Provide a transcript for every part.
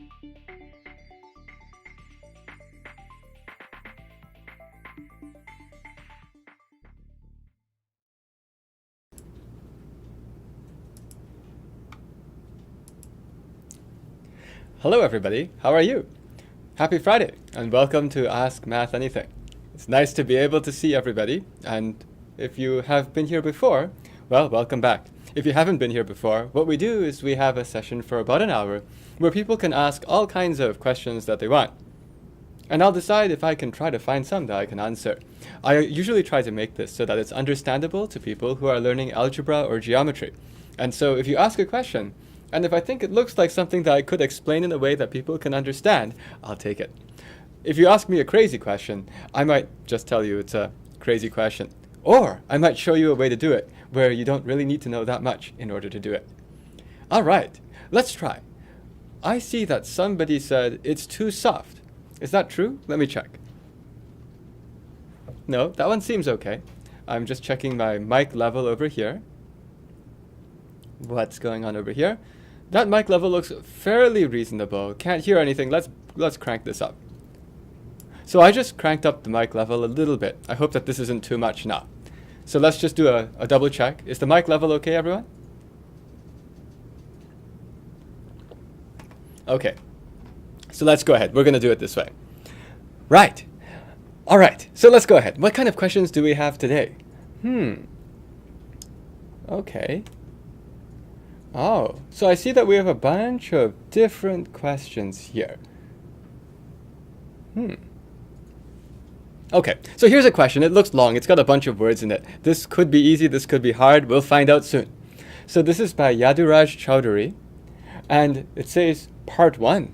Hello everybody, how are you? Happy Friday and welcome to Ask Math Anything. It's nice to be able to see everybody, and if you have been here before, well, welcome back. If you haven't been here before, what we do is we have a session for about an hour where people can ask all kinds of questions that they want. And I'll decide if I can try to find some that I can answer. I usually try to make this so that it's understandable to people who are learning algebra or geometry. And so if you ask a question, and if I think it looks like something that I could explain in a way that people can understand, I'll take it. If you ask me a crazy question, I might just tell you it's a crazy question. Or I might show you a way to do it where you don't really need to know that much in order to do it. All right, let's try. I see that somebody said it's too soft. Is that true? Let me check. No, that one seems okay. I'm just checking my mic level over here. What's going on over here? That mic level looks fairly reasonable. Can't hear anything. Let's crank this up. So I just cranked up the mic level a little bit. I hope that this isn't too much now. So let's just do a double check. Is the mic level okay, everyone? Okay. So let's go ahead. We're going to do it this way. Right. All right. So let's go ahead. What kind of questions do we have today? Okay. Oh, so I see that we have a bunch of different questions here. Okay, so here's a question. It looks long. It's got a bunch of words in it. This could be easy. This could be hard. We'll find out soon. So this is by Yaduraj Chowdhury, and it says part 1.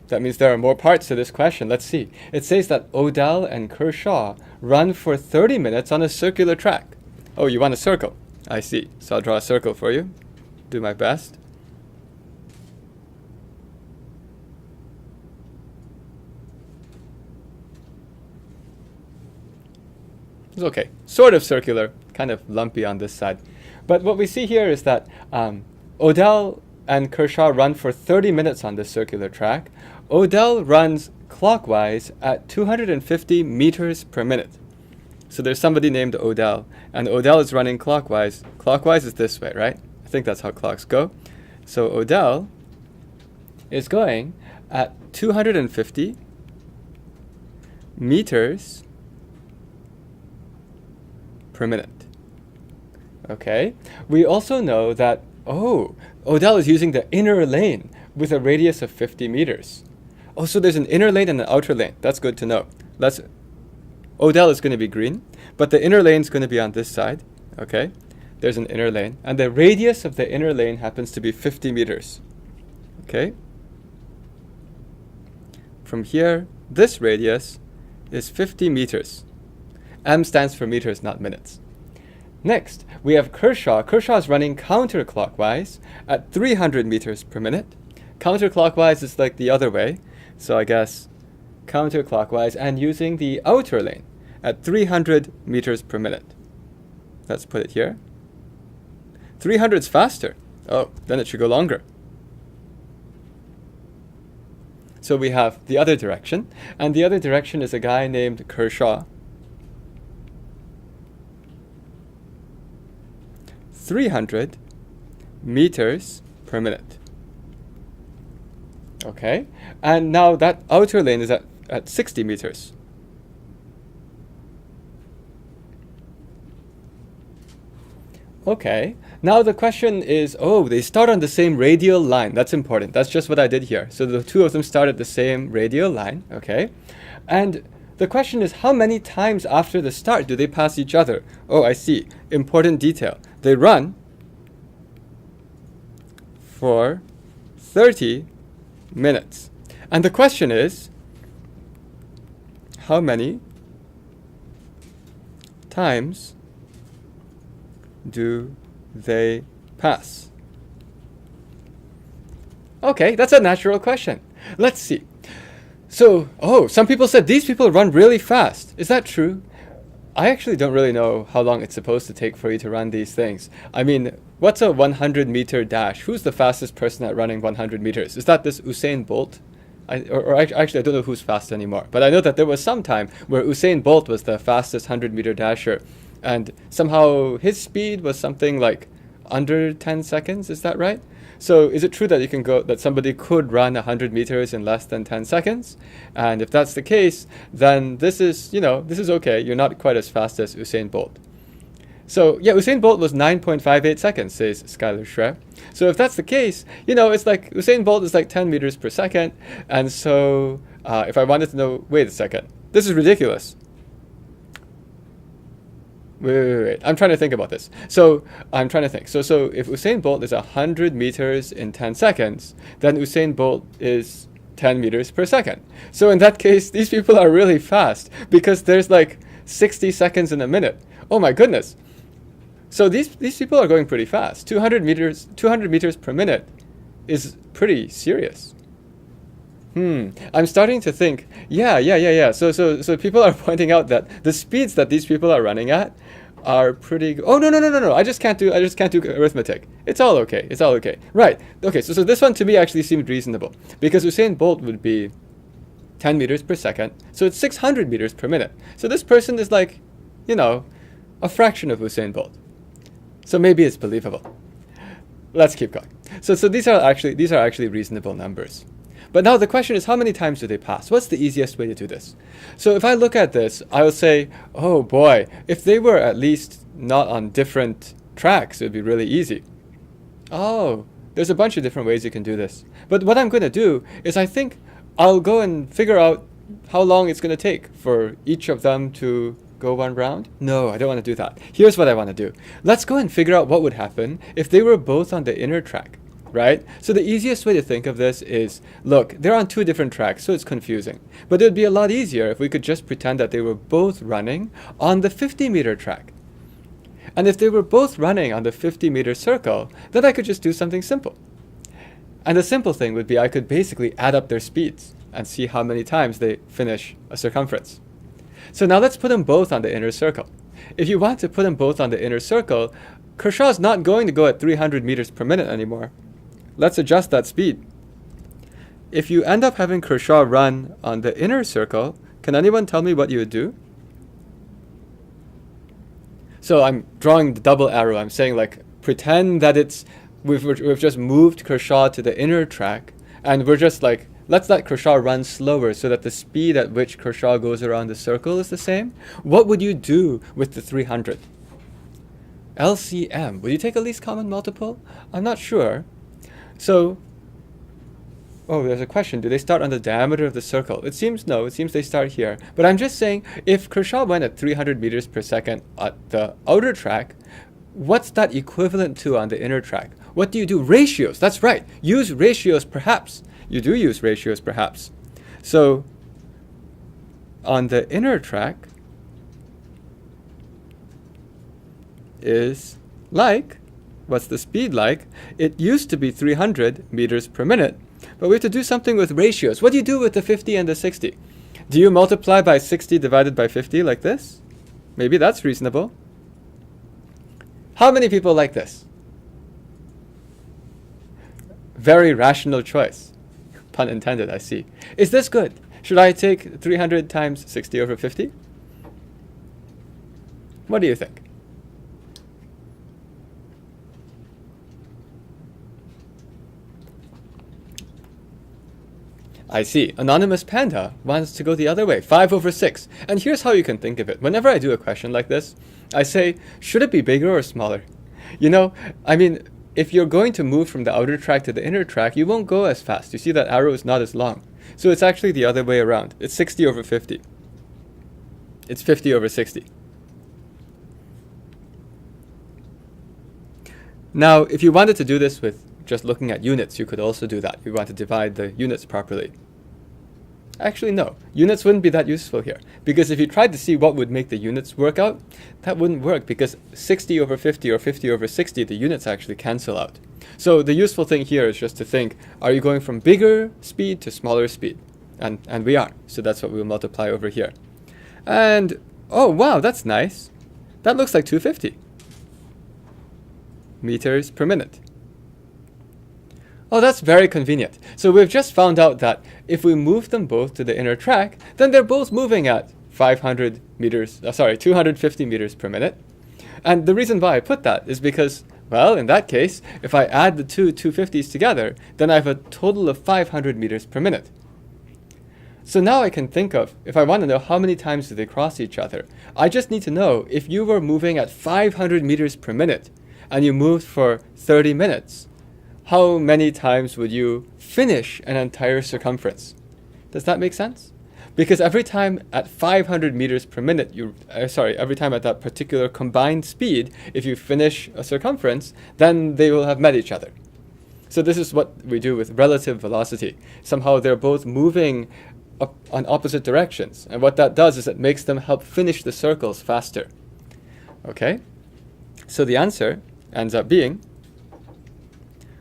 That means there are more parts to this question. Let's see. It says that Odell and Kershaw run for 30 minutes on a circular track. Oh, you want a circle? I see. So I'll draw a circle for you. Do my best. It's okay. Sort of circular, kind of lumpy on this side. But what we see here is that Odell and Kershaw run for 30 minutes on this circular track. Odell runs clockwise at 250 meters per minute. So there's somebody named Odell, and Odell is running clockwise. Clockwise is this way, right? I think that's how clocks go. So Odell is going at 250 meters per minute. Okay. We also know that, Odell is using the inner lane with a radius of 50 meters. Oh, so there's an inner lane and an outer lane. That's good to know. Odell is going to be green, but the inner lane is going to be on this side. Okay. There's an inner lane, and the radius of the inner lane happens to be 50 meters. Okay? From here, this radius is 50 meters. M stands for meters, not minutes. Next, we have Kershaw. Kershaw is running counterclockwise at 300 meters per minute. Counterclockwise is like the other way, so I guess counterclockwise, and using the outer lane at 300 meters per minute. Let's put it here. 300 is faster. Oh, then it should go longer. So we have the other direction, and the other direction is a guy named Kershaw. 300 meters per minute. Okay, and now that outer lane is at 60 meters. Okay, now the question is, they start on the same radial line. That's important. That's just what I did here. So the two of them start at the same radial line, okay? And the question is, how many times after the start do they pass each other? Oh, I see. Important detail. They run for 30 minutes. And the question is, how many times do they pass? Okay, that's a natural question. Let's see. So, some people said these people run really fast. Is that true? I actually don't really know how long it's supposed to take for you to run these things. I mean, what's a 100-meter dash? Who's the fastest person at running 100 meters? Is that this Usain Bolt? Actually, I don't know who's fast anymore, but I know that there was some time where Usain Bolt was the fastest 100-meter dasher, and somehow his speed was something like under 10 seconds. Is that right? So is it true that that somebody could run 100 meters in less than 10 seconds? And if that's the case, then this is okay. You're not quite as fast as Usain Bolt. So yeah, Usain Bolt was 9.58 seconds, says Skylar Schreer. So if that's the case, it's like Usain Bolt is like 10 meters per second. And so if I wanted to know, wait a second, this is ridiculous. Wait. I'm trying to think about this. So I'm trying to think. So if Usain Bolt is 100 meters in 10 seconds, then Usain Bolt is 10 meters per second. So in that case, these people are really fast because there's like 60 seconds in a minute. Oh my goodness. So these people are going pretty fast. 200 meters per minute is pretty serious. I'm starting to think, yeah. So people are pointing out that the speeds that these people are running at are pretty. Oh no! I just can't do arithmetic. It's all okay. Right. Okay. So this one to me actually seemed reasonable because Usain Bolt would be 10 meters per second. So it's 600 meters per minute. So this person is like, a fraction of Usain Bolt. So maybe it's believable. Let's keep going. So these are actually reasonable numbers. But now the question is, how many times do they pass? What's the easiest way to do this? So if I look at this, I will say, oh boy, if they were at least not on different tracks, it would be really easy. Oh, there's a bunch of different ways you can do this. But what I'm going to do is I think I'll go and figure out how long it's going to take for each of them to go one round. No, I don't want to do that. Here's what I want to do. Let's go and figure out what would happen if they were both on the inner track. Right? So the easiest way to think of this is, look, they're on two different tracks, so it's confusing. But it would be a lot easier if we could just pretend that they were both running on the 50-meter track. And if they were both running on the 50-meter circle, then I could just do something simple. And the simple thing would be I could basically add up their speeds and see how many times they finish a circumference. So now let's put them both on the inner circle. If you want to put them both on the inner circle, Kershaw's not going to go at 300 meters per minute anymore. Let's adjust that speed. If you end up having Kershaw run on the inner circle, can anyone tell me what you would do? So I'm drawing the double arrow. I'm saying pretend that we've just moved Kershaw to the inner track, and we're just let's let Kershaw run slower so that the speed at which Kershaw goes around the circle is the same. What would you do with the 300? LCM. Would you take a least common multiple? I'm not sure. So, there's a question. Do they start on the diameter of the circle? It seems they start here. But I'm just saying, if Kershaw went at 300 meters per second at the outer track, what's that equivalent to on the inner track? What do you do? Ratios. That's right. Use ratios, perhaps. You do use ratios, perhaps. So, on the inner track is what's the speed like? It used to be 300 meters per minute, but we have to do something with ratios. What do you do with the 50 and the 60? Do you multiply by 60 divided by 50 like this? Maybe that's reasonable. How many people like this? Very rational choice. Pun intended, I see. Is this good? Should I take 300 times 60 over 50? What do you think? I see. Anonymous Panda wants to go the other way, 5 over 6. And here's how you can think of it. Whenever I do a question like this, I say, should it be bigger or smaller? If you're going to move from the outer track to the inner track, you won't go as fast. You see that arrow is not as long. So it's actually the other way around. It's 60 over 50. It's 50 over 60. Now, if you wanted to do this with just looking at units, you could also do that. You want to divide the units properly. Actually, no. Units wouldn't be that useful here. Because if you tried to see what would make the units work out, that wouldn't work because 60 over 50 or 50 over 60, the units actually cancel out. So the useful thing here is just to think, are you going from bigger speed to smaller speed? And we are. So that's what we'll multiply over here. And, oh wow, that's nice. That looks like 250 meters per minute. Oh, that's very convenient. So we've just found out that if we move them both to the inner track, then they're both moving at 250 meters per minute. And the reason why I put that is because, well, in that case, if I add the two 250s together, then I have a total of 500 meters per minute. So now I can think of, if I want to know how many times do they cross each other, I just need to know if you were moving at 500 meters per minute and you moved for 30 minutes, how many times would you finish an entire circumference? Does that make sense? Because every time at 500 meters per minute, every time at that particular combined speed, if you finish a circumference, then they will have met each other. So this is what we do with relative velocity. Somehow they're both moving on opposite directions. And what that does is it makes them help finish the circles faster. Okay? So the answer ends up being,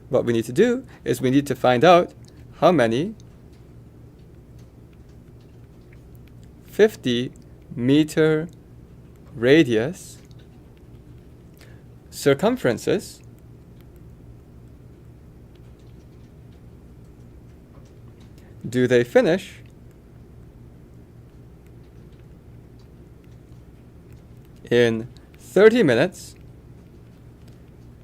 what we need to do is we need to find out how many 50-meter radius circumferences do they finish in 30 minutes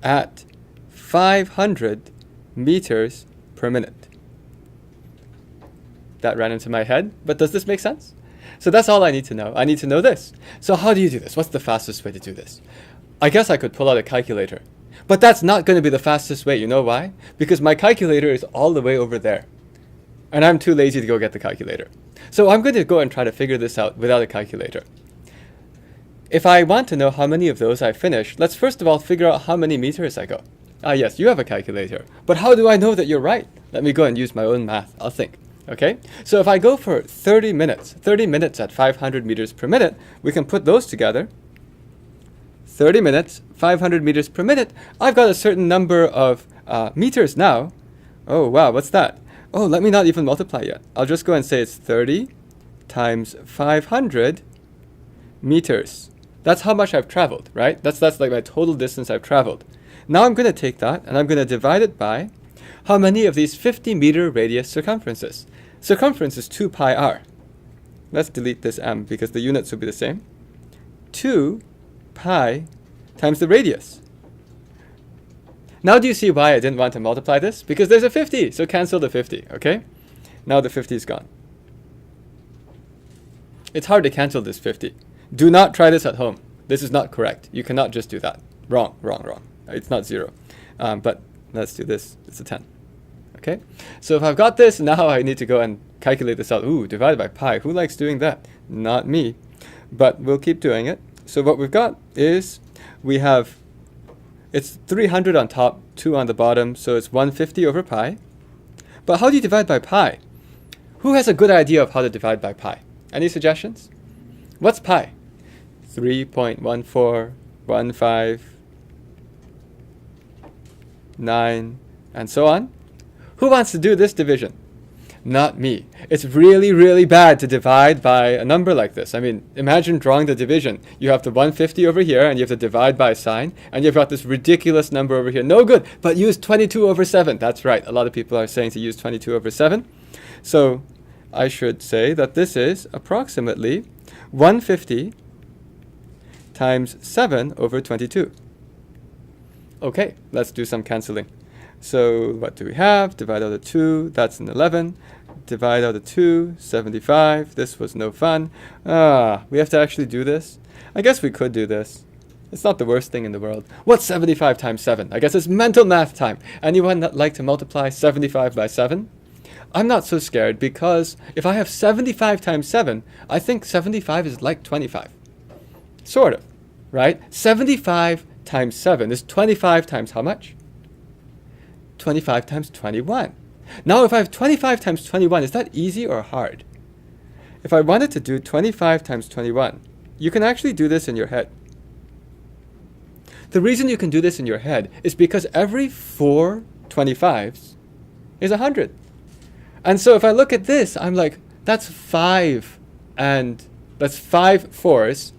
at 500 meters per minute. That ran into my head, but does this make sense? So that's all I need to know. I need to know this. So how do you do this? What's the fastest way to do this? I guess I could pull out a calculator, but that's not going to be the fastest way. You know why? Because my calculator is all the way over there, and I'm too lazy to go get the calculator. So I'm going to go and try to figure this out without a calculator. If I want to know how many of those I finish, let's first of all figure out how many meters I go. Ah, yes, you have a calculator. But how do I know that you're right? Let me go and use my own math. I'll think. Okay? So if I go for 30 minutes at 500 meters per minute, we can put those together. 30 minutes, 500 meters per minute. I've got a certain number of meters now. Oh, wow, what's that? Oh, let me not even multiply yet. I'll just go and say it's 30 times 500 meters. That's how much I've traveled, right? That's like my total distance I've traveled. Now I'm going to take that and I'm going to divide it by how many of these 50-meter radius circumferences. Circumference is 2 pi r. Let's delete this m because the units will be the same. 2 pi times the radius. Now do you see why I didn't want to multiply this? Because there's a 50, so cancel the 50, okay? Now the 50 is gone. It's hard to cancel this 50. Do not try this at home. This is not correct. You cannot just do that. Wrong. It's not 0. But let's do this. It's a 10. Okay? So if I've got this, now I need to go and calculate this out. Ooh, divided by pi. Who likes doing that? Not me. But we'll keep doing it. So what we've got is it's 300 on top, 2 on the bottom, so it's 150 over pi. But how do you divide by pi? Who has a good idea of how to divide by pi? Any suggestions? What's pi? 3.1415 and so on. Who wants to do this division? Not me. It's really, really bad to divide by a number like this. I mean, imagine drawing the division. You have the 150 over here, and you have to divide by a sign, and you've got this ridiculous number over here. No good, but use 22 over 7. That's right. A lot of people are saying to use 22 over 7. So I should say that this is approximately 150 times 7 over 22. Okay, let's do some canceling. So what do we have? Divide out of 2, that's an 11. Divide out of 2, 75. This was no fun. We have to actually do this? I guess we could do this. It's not the worst thing in the world. What's 75 times 7? I guess it's mental math time. Anyone that like to multiply 75 by 7? I'm not so scared because if I have 75 times 7, I think 75 is like 25. Sort of, right? 75 times 7 is 25 times how much? 25 times 21. Now if I have 25 times 21, is that easy or hard? If I wanted to do 25 times 21, you can actually do this in your head. The reason you can do this in your head is because every 4 25s is 100. And so if I look at this, I'm like, that's 5 4s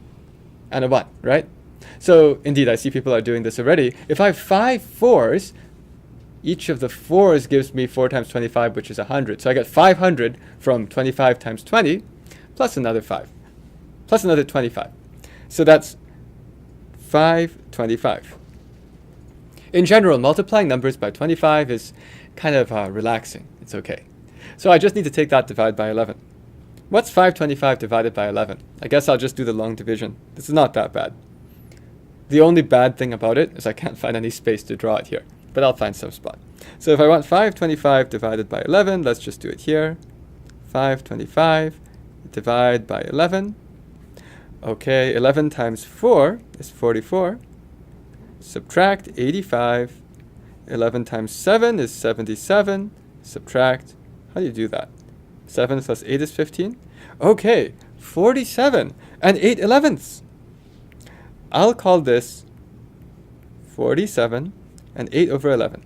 and a 1, right? So indeed, I see people are doing this already. If I have 5 4s, each of the 4s gives me 4 times 25, which is 100. So I get 500 from 25 times 20, plus another 5, plus another 25. So that's 525. In general, multiplying numbers by 25 is kind of relaxing. It's okay. So I just need to take that divided by 11. What's 525 divided by 11? I guess I'll just do the long division. This is not that bad. The only bad thing about it is I can't find any space to draw it here, but I'll find some spot. So if I want 525 divided by 11, let's just do it here. 525 divided by 11. Okay, 11 times 4 is 44. Subtract 85. 11 times 7 is 77. Subtract, how do you do that? 7 plus 8 is 15. Okay, 47 and 8 elevenths. I'll call this 47 and 8 over 11.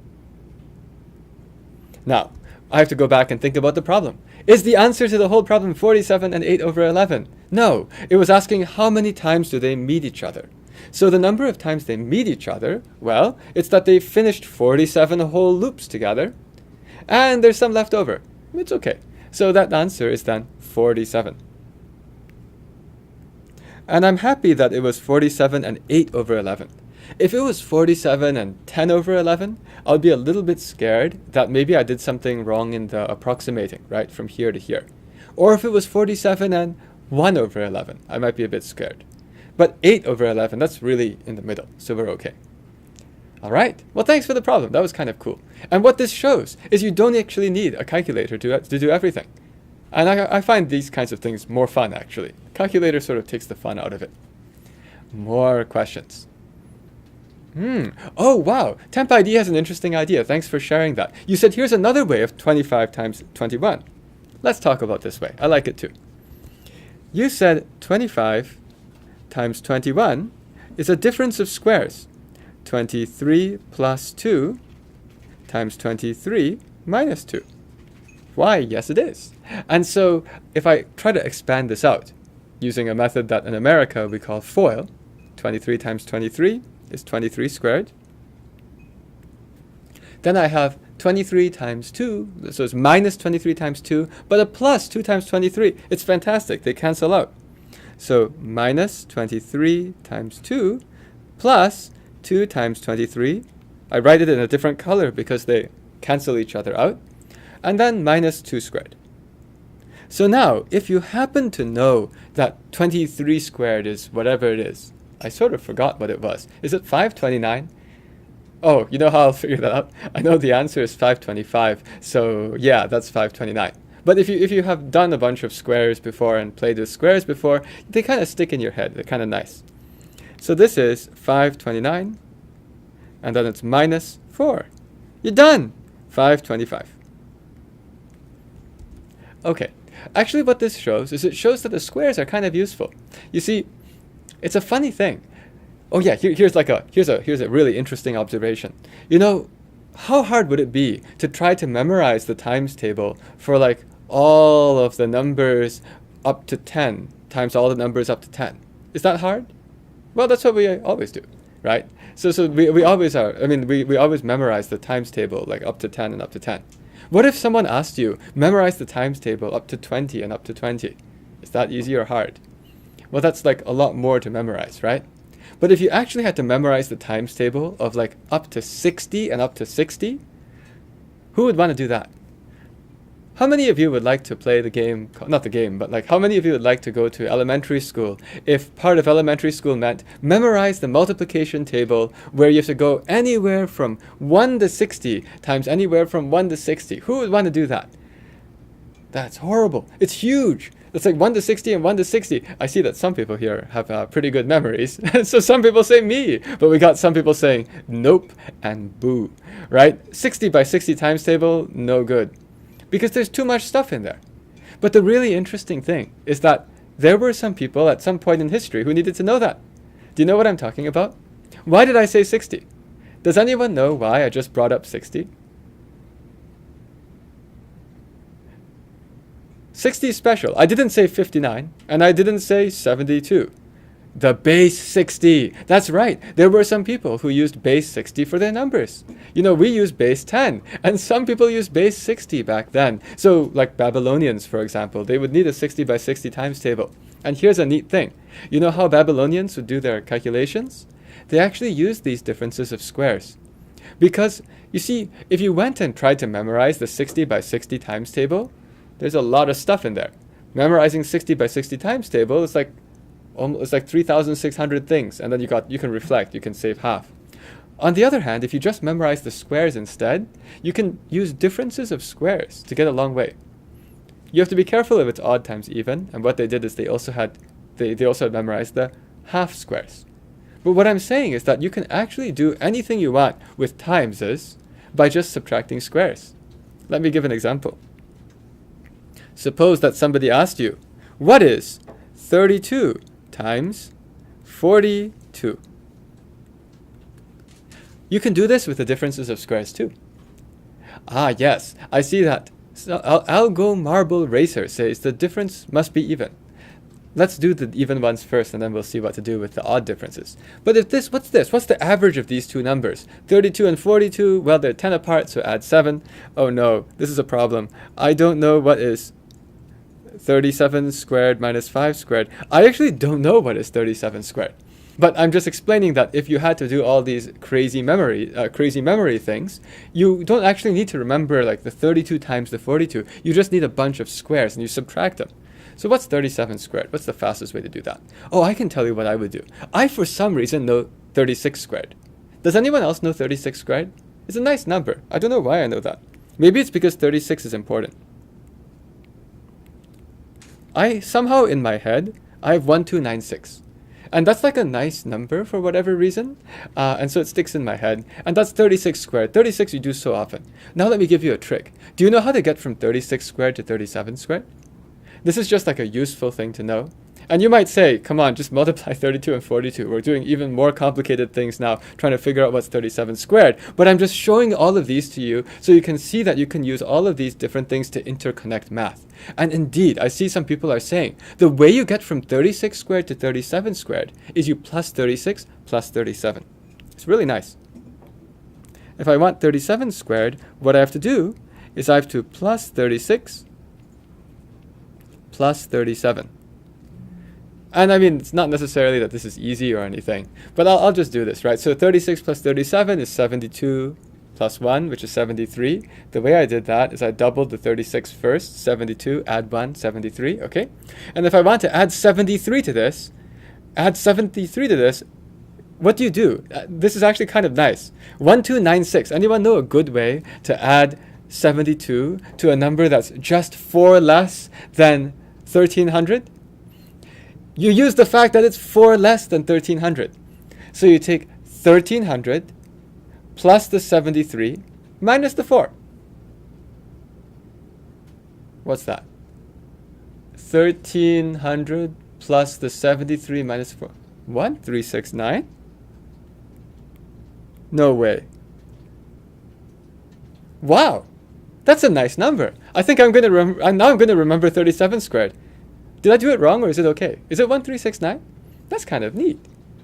Now, I have to go back and think about the problem. Is the answer to the whole problem 47 and 8 over 11? No, it was asking how many times do they meet each other. So the number of times they meet each other, well, it's that they finished 47 whole loops together, and there's some left over. It's okay. So that answer is then 47. And I'm happy that it was 47 and 8 over 11. If it was 47 and 10 over 11, I'll be a little bit scared that maybe I did something wrong in the approximating, right, from here to here. Or if it was 47 and 1 over 11, I might be a bit scared. But 8 over 11, that's really in the middle, so we're okay. All right, well, thanks for the problem. That was kind of cool. And what this shows is you don't actually need a calculator to do everything. And I find these kinds of things more fun, actually. Calculator sort of takes the fun out of it. More questions. Oh, wow. Temp ID has an interesting idea. Thanks for sharing that. You said here's another way of 25 times 21. Let's talk about this way. I like it too. You said 25 times 21 is a difference of squares. 23 plus 2 times 23 minus 2. Why, yes it is. And so if I try to expand this out using a method that in America we call FOIL, 23 times 23 is 23 squared. Then I have 23 times 2, so it's minus 23 times 2, but a plus 2 times 23. It's fantastic. They cancel out. So minus 23 times 2 plus 2 times 23. I write it in a different color because they cancel each other out. And then minus 2 squared. So now, if you happen to know that 23 squared is whatever it is, I sort of forgot what it was. Is it 529? Oh, you know how I'll figure that out? I know the answer is 525, so yeah, that's 529. But if you have done a bunch of squares before and played with squares before, they kind of stick in your head. They're kind of nice. So this is 529, and then it's minus 4. You're done! 525. Okay. Actually, what this shows is it shows that the squares are kind of useful. You see, it's a funny thing. Oh yeah, here's a really interesting observation. You know, how hard would it be to try to memorize the times table for like all of the numbers up to 10 times all the numbers up to 10? Is that hard? Well, that's what we always do, right? So we always are. I mean, we always memorize the times table like up to 10 and up to 10. What if someone asked you, memorize the times table up to 20 and up to 20? Is that easy or hard? Well, that's like a lot more to memorize, right? But if you actually had to memorize the times table of like up to 60 and up to 60, who would want to do that? How many of you would like to play the game, not the game, but like how many of you would like to go to elementary school if part of elementary school meant memorize the multiplication table where you have to go anywhere from 1 to 60 times anywhere from 1 to 60? Who would want to do that? That's horrible. It's huge. It's like 1 to 60 and 1 to 60. I see that some people here have pretty good memories. So some people say me, but we got some people saying nope and boo, right? 60 by 60 times table, no good. Because there's too much stuff in there. But the really interesting thing is that there were some people at some point in history who needed to know that. Do you know what I'm talking about? Why did I say 60? Does anyone know why I just brought up 60? 60 is special. I didn't say 59, and I didn't say 72. The base 60. That's right. There were some people who used base 60 for their numbers. You know, we use base 10, and some people used base 60 back then. So, like Babylonians, for example, they would need a 60 by 60 times table. And here's a neat thing. You know how Babylonians would do their calculations? They actually used these differences of squares. Because, you see, if you went and tried to memorize the 60 by 60 times table, there's a lot of stuff in there. Memorizing 60 by 60 times table is like 3,600 things, and then you can reflect, you can save half. On the other hand, if you just memorize the squares instead, you can use differences of squares to get a long way. You have to be careful if it's odd times even, and what they did is they also had memorized the half squares. But what I'm saying is that you can actually do anything you want with timeses by just subtracting squares. Let me give an example. Suppose that somebody asked you, what is 32 times 42? You can do this with the differences of squares too. Ah, yes, I see that. So, Algo Marble Racer says the difference must be even. Let's do the even ones first, and then we'll see what to do with the odd differences. But if this, what's this? What's the average of these two numbers? 32 and 42, well, they're 10 apart, so add 7. Oh no, this is a problem. I don't know what is 37 squared minus 5 squared. I actually don't know what is 37 squared. But I'm just explaining that if you had to do all these crazy memory things, you don't actually need to remember like the 32 times the 42. You just need a bunch of squares and you subtract them. So what's 37 squared? What's the fastest way to do that? Oh, I can tell you what I would do. I, for some reason, know 36 squared. Does anyone else know 36 squared? It's a nice number. I don't know why I know that. Maybe it's because 36 is important. I somehow in my head, I have 1296. And that's like a nice number for whatever reason. And so it sticks in my head. And that's 36 squared. 36 you do so often. Now let me give you a trick. Do you know how to get from 36 squared to 37 squared? This is just like a useful thing to know. And you might say, come on, just multiply 32 and 42. We're doing even more complicated things now, trying to figure out what's 37 squared. But I'm just showing all of these to you so you can see that you can use all of these different things to interconnect math. And indeed, I see some people are saying, the way you get from 36 squared to 37 squared is you plus 36 plus 37. It's really nice. If I want 37 squared, what I have to do is I have to plus 36 plus 37. And I mean, it's not necessarily that this is easy or anything, but I'll just do this, right? So 36 plus 37 is 72 plus 1, which is 73. The way I did that is I doubled the 36 first, 72, add 1, 73, okay? And if I want to add 73 to this, what do? This is actually kind of nice. 1296. Anyone know a good way to add 72 to a number that's just 4 less than 1300? You use the fact that it's 4 less than 1300. So you take 1300 plus the 73 minus the 4. What's that? 1300 plus the 73 minus 4. 1369? No way. Wow, that's a nice number. I think I'm going to remember 37 squared. Did I do it wrong or is it okay? Is it 1369? That's kind of neat.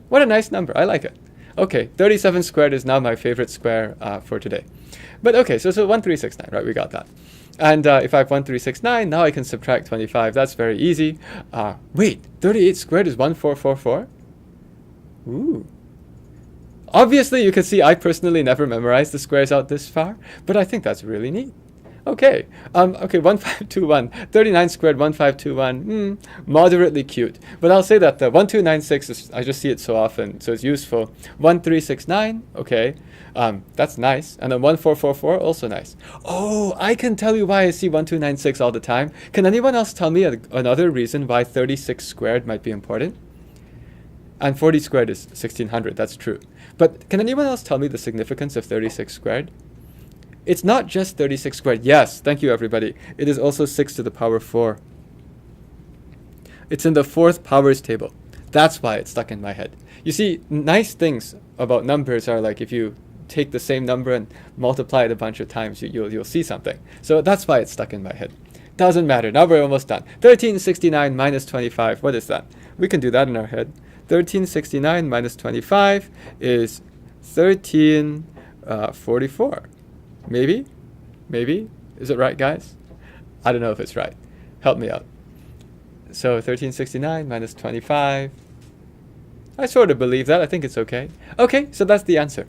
What a nice number. I like it. Okay, 37 squared is now my favorite square for today. But okay, so 1369, right? We got that. And if I have 1369, now I can subtract 25. That's very easy. Wait, 38 squared is 1444? Ooh. Obviously, you can see I personally never memorized the squares out this far, but I think that's really neat. Okay, 1521, 39 squared, 1521, moderately cute. But I'll say that the 1296, I just see it so often, so it's useful. 1369, okay, that's nice. And then 1444, also nice. Oh, I can tell you why I see 1296 all the time. Can anyone else tell me another reason why 36 squared might be important? And 40 squared is 1600, that's true. But can anyone else tell me the significance of 36 squared? It's not just 36 squared. Yes, thank you everybody. It is also 6 to the power 4. It's in the 4th powers table. That's why it's stuck in my head. You see, nice things about numbers are like if you take the same number and multiply it a bunch of times, you'll see something. So that's why it's stuck in my head. Doesn't matter. Now we're almost done. 1369 minus 25. What is that? We can do that in our head. 1369 minus 25 is 1344. Maybe? Maybe? Is it right, guys? I don't know if it's right. Help me out. So 1369 minus 25. I sort of believe that. I think it's okay. Okay, so that's the answer.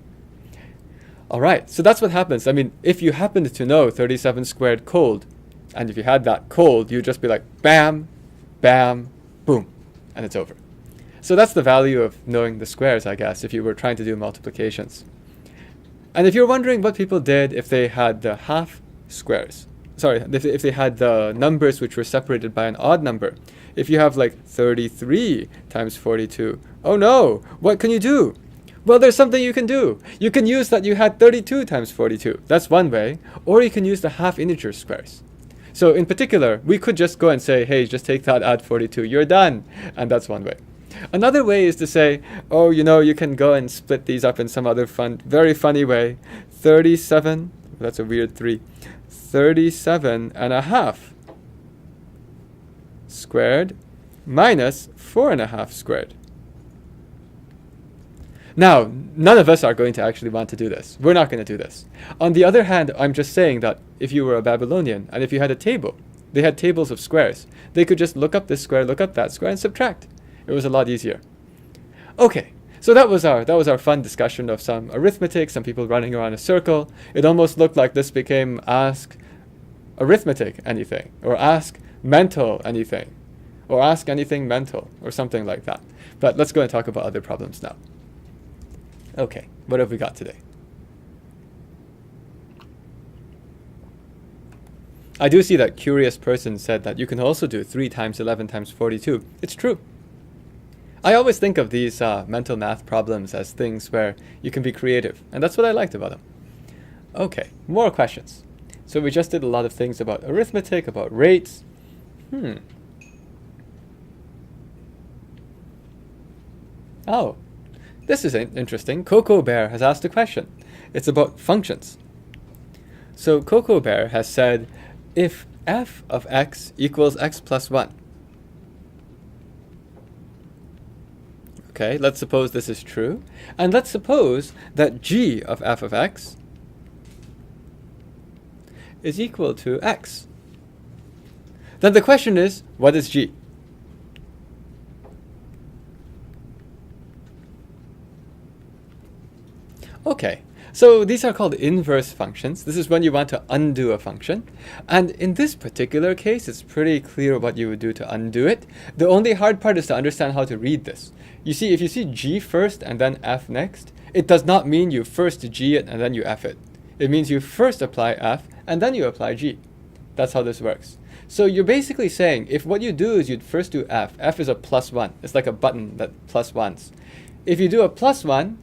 All right, so that's what happens. I mean, if you happened to know 37 squared cold, and if you had that cold, you'd just be like, bam, bam, boom, and it's over. So that's the value of knowing the squares, I guess, if you were trying to do multiplications. And if you're wondering what people did if they had the half squares, sorry, if they had the numbers which were separated by an odd number, if you have like 33 times 42, oh no, what can you do? Well, there's something you can do. You can use that you had 32 times 42. That's one way. Or you can use the half integer squares. So in particular, we could just go and say, hey, just take that, add 42. You're done. And that's one way. Another way is to say, oh, you know, you can go and split these up in some other fun, very funny way. 37, that's a weird 3. 37 and a half squared minus 4 and a half squared. Now, none of us are going to actually want to do this. We're not going to do this. On the other hand, I'm just saying that if you were a Babylonian and if you had a table, they had tables of squares, they could just look up this square, look up that square, and subtract. It was a lot easier. Okay, so that was our fun discussion of some arithmetic, some people running around a circle. It almost looked like this became ask arithmetic anything, or ask mental anything, or ask anything mental, or something like that. But let's go and talk about other problems now. Okay, what have we got today? I do see that curious person said that you can also do 3 times 11 times 42. It's true. I always think of these mental math problems as things where you can be creative, and that's what I liked about them. Okay, more questions. So we just did a lot of things about arithmetic, about rates. Oh. This is interesting. Coco Bear has asked a question. It's about functions. So Coco Bear has said, if f of x equals x plus 1. Okay, let's suppose this is true. And let's suppose that g of f of x is equal to x. Then the question is, what is g? Okay, so these are called inverse functions. This is when you want to undo a function. And in this particular case, it's pretty clear what you would do to undo it. The only hard part is to understand how to read this. You see, if you see g first and then f next, it does not mean you first g it and then you f it. It means you first apply f and then you apply g. That's how this works. So you're basically saying, if what you do is you'd first do f is a plus 1. It's like a button that plus ones. If you do a plus 1,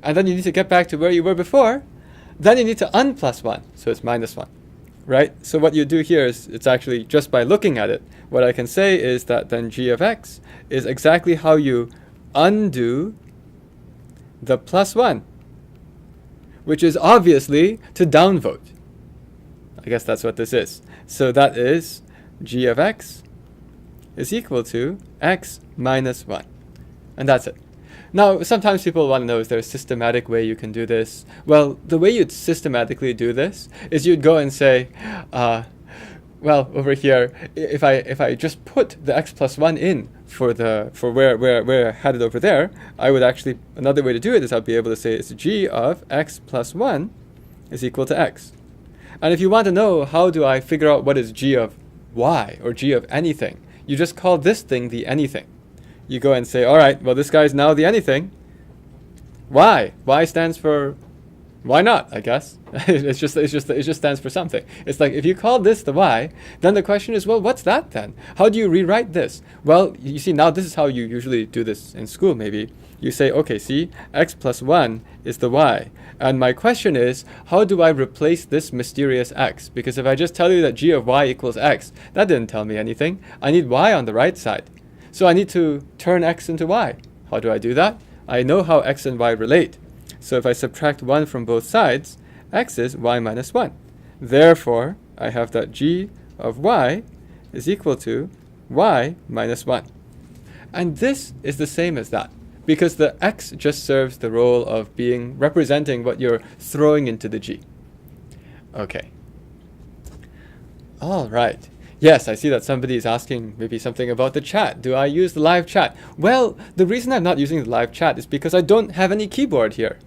and then you need to get back to where you were before, then you need to unplus 1, so it's minus 1, right? So what you do here is, it's actually just by looking at it, what I can say is that then g of x is exactly how you undo the plus 1, which is obviously to downvote. I guess that's what this is. So that is g of x is equal to x minus 1, and that's it. Now, sometimes people want to know, is there a systematic way you can do this? Well, the way you'd systematically do this is you'd go and say, well, over here, if I just put the x plus 1 in for where I had it over there, I would actually, another way to do it is I'd be able to say it's g of x plus 1 is equal to x. And if you want to know how do I figure out what is g of y or g of anything, you just call this thing the anything. You go and say, all right, well, this guy's now the anything. Why? Y stands for why not, I guess. it just stands for something. It's like, if you call this the y, then the question is, well, what's that then? How do you rewrite this? Well, you see, now this is how you usually do this in school, maybe. You say, okay, see, x plus 1 is the y. And my question is, how do I replace this mysterious x? Because if I just tell you that g of y equals x, that didn't tell me anything. I need y on the right side. So I need to turn x into y. How do I do that? I know how x and y relate. So if I subtract 1 from both sides, x is y minus 1. Therefore, I have that g of y is equal to y minus 1. And this is the same as that. because the x just serves the role of being representing what you're throwing into the g. Okay. All right. Yes, I see that somebody is asking maybe something about the chat. Do I use the live chat? Well, the reason I'm not using the live chat is because I don't have any keyboard here.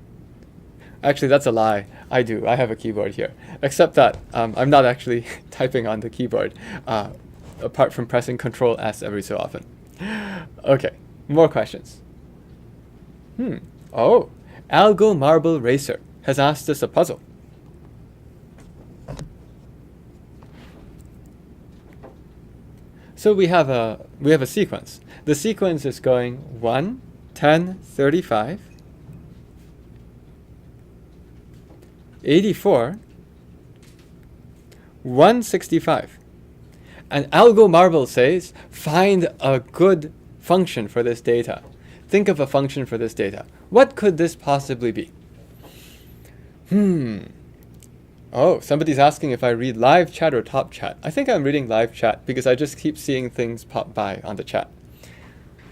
Actually, that's a lie. I do. I have a keyboard here. Except that I'm not actually typing on the keyboard, apart from pressing Control S every so often. Okay, more questions. Oh, Algo Marble Racer has asked us a puzzle. So we have a sequence. The sequence is going 1, 10, 35, 84, 165. And Algo Marble says, find a good function for this data. Think of a function for this data. What could this possibly be? Oh, somebody's asking if I read live chat or top chat. I think I'm reading live chat because I just keep seeing things pop by on the chat.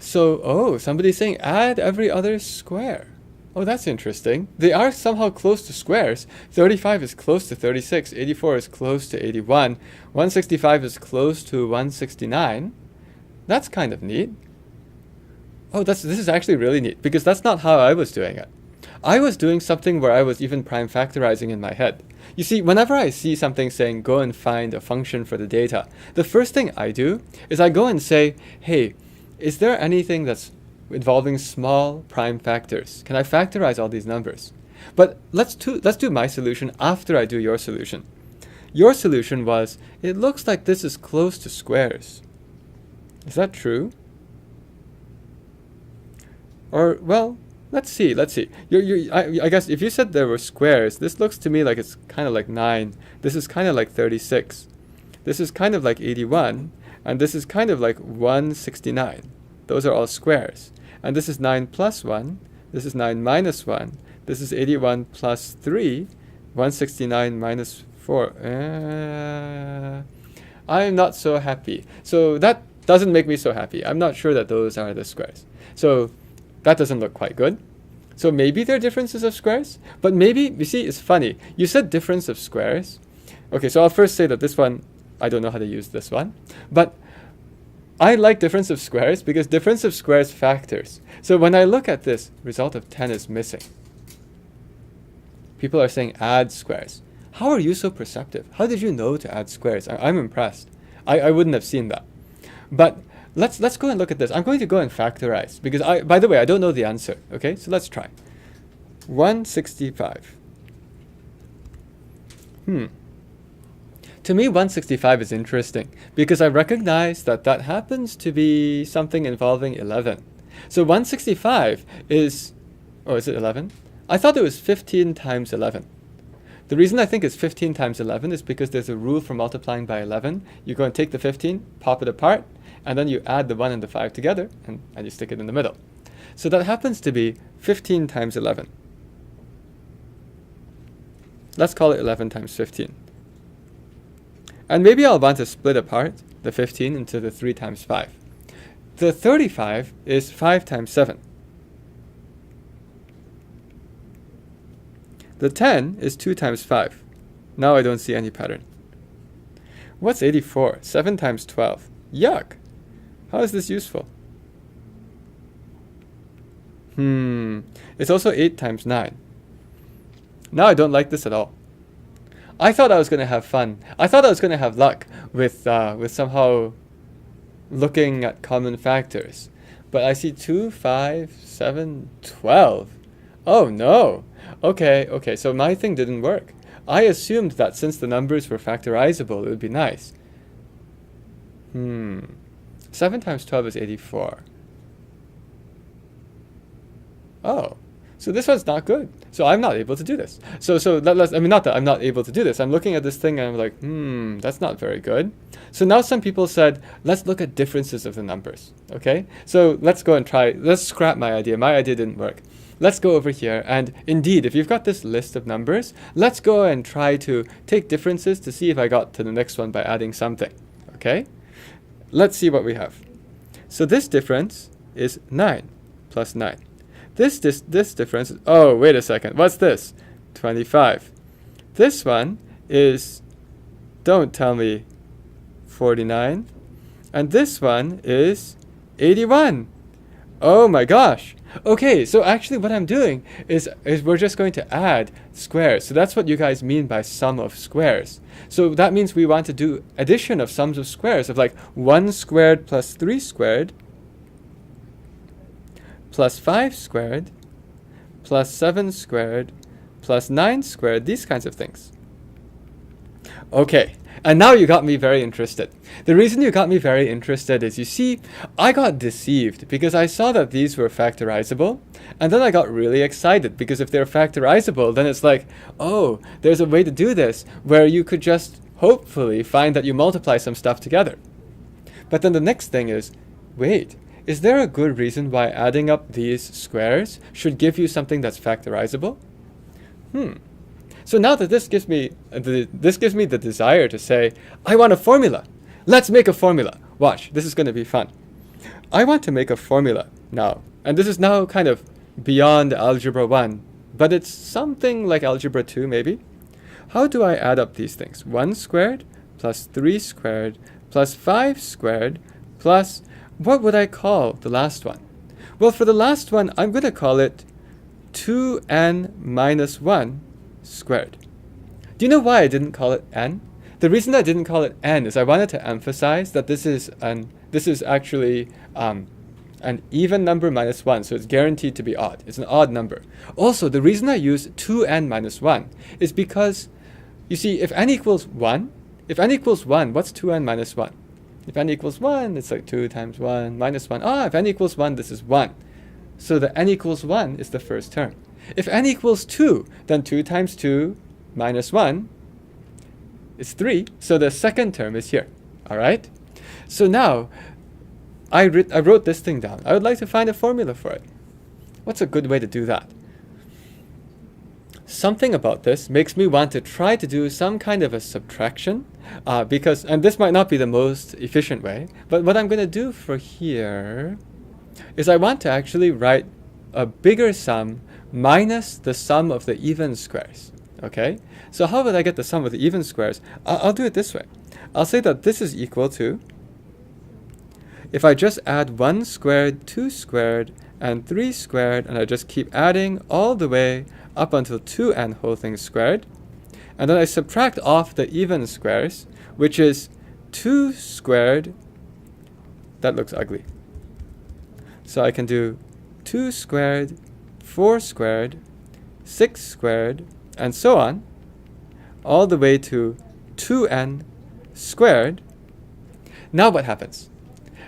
So, oh, somebody's saying add every other square. Oh, that's interesting. They are somehow close to squares. 35 is close to 36. 84 is close to 81. 165 is close to 169. That's kind of neat. Oh, this is actually really neat because that's not how I was doing it. I was doing something where I was even prime factorizing in my head. You see, whenever I see something saying go and find a function for the data, the first thing I do is I go and say, hey, is there anything that's involving small prime factors? Can I factorize all these numbers? But let's do my solution after I do your solution. Your solution was, it looks like this is close to squares. Is that true? Or, well, let's see. I guess if you said there were squares, this looks to me like it's kind of like 9. This is kind of like 36. This is kind of like 81. And this is kind of like 169. Those are all squares. And this is 9 plus 1. This is 9 minus 1. This is 81 plus 3. 169 minus 4. I'm not so happy. So that doesn't make me so happy. I'm not sure that those are the squares. So that doesn't look quite good. So maybe they're differences of squares, but maybe, you see, it's funny. You said difference of squares. Okay, so I'll first say that this one, I don't know how to use this one, but I like difference of squares because difference of squares factors. So when I look at this, result of 10 is missing. People are saying add squares. How are you so perceptive? How did you know to add squares? I'm impressed. I wouldn't have seen that. But let's go and look at this. I'm going to go and factorize because by the way, I don't know the answer. Okay, so let's try. 165. To me, 165 is interesting because I recognize that that happens to be something involving 11. So 165 is, oh, is it 11? I thought it was 15 times 11. The reason I think it's 15 times 11 is because there's a rule for multiplying by 11. You go and take the 15, pop it apart, and then you add the 1 and the 5 together, and you stick it in the middle. So that happens to be 15 times 11. Let's call it 11 times 15. And maybe I'll want to split apart the 15 into the 3 times 5. The 35 is 5 times 7. The 10 is 2 times 5. Now I don't see any pattern. What's 84? 7 times 12. Yuck! How is this useful? It's also 8 times 9. Now I don't like this at all. I thought I was going to have fun. I thought I was going to have luck with somehow looking at common factors. But I see 2, 5, 7, 12. Oh no! Okay, so my thing didn't work. I assumed that since the numbers were factorizable, it would be nice. 7 times 12 is 84. Oh, so this one's not good. So I'm not able to do this. Not that I'm not able to do this. I'm looking at this thing and I'm like, that's not very good. So now some people said, let's look at differences of the numbers. Okay, so let's go and try. Let's scrap my idea. My idea didn't work. Let's go over here, and indeed, if you've got this list of numbers, let's go and try to take differences to see if I got to the next one by adding something. Okay? Let's see what we have. So this difference is 9 plus 9. This difference is, oh, wait a second, what's this? 25. This one is, don't tell me, 49. And this one is 81. Oh my gosh. Okay, so actually what I'm doing is we're just going to add squares. So that's what you guys mean by sum of squares. So that means we want to do addition of sums of squares of like 1 squared plus 3 squared plus 5 squared plus 7 squared plus 9 squared, these kinds of things. Okay, and now you got me very interested. The reason you got me very interested is, you see, I got deceived because I saw that these were factorizable, and then I got really excited because if they're factorizable, then it's like, oh, there's a way to do this where you could just hopefully find that you multiply some stuff together. But then the next thing is, wait, is there a good reason why adding up these squares should give you something that's factorizable? So now that this gives me the desire to say, I want a formula. Let's make a formula. Watch, this is going to be fun. I want to make a formula now. And this is now kind of beyond Algebra 1, but it's something like Algebra 2 maybe. How do I add up these things? 1 squared plus 3 squared plus 5 squared plus, what would I call the last one? Well, for the last one, I'm going to call it 2n minus 1 squared. Do you know why I didn't call it n? The reason I didn't call it n is I wanted to emphasize that this is actually an even number minus 1, so it's guaranteed to be odd. It's an odd number. Also, the reason I use 2n minus 1 is because, you see, if n equals 1, what's 2n minus 1? If n equals 1, it's like 2 times 1 minus 1. If n equals 1, this is 1. So the n equals 1 is the first term. If n equals 2, then 2 times 2 minus 1 is 3. So the second term is here. All right? So now, I wrote this thing down. I would like to find a formula for it. What's a good way to do that? Something about this makes me want to try to do some kind of a subtraction, because, and this might not be the most efficient way, but what I'm going to do for here is I want to actually write a bigger sum minus the sum of the even squares. Okay? So how would I get the sum of the even squares? I'll do it this way. I'll say that this is equal to, if I just add 1 squared, 2 squared, and 3 squared, and I just keep adding all the way up until 2n whole things squared, and then I subtract off the even squares, which is 2 squared, that looks ugly. So I can do 2 squared, 4 squared, 6 squared, and so on, all the way to 2n squared. Now what happens?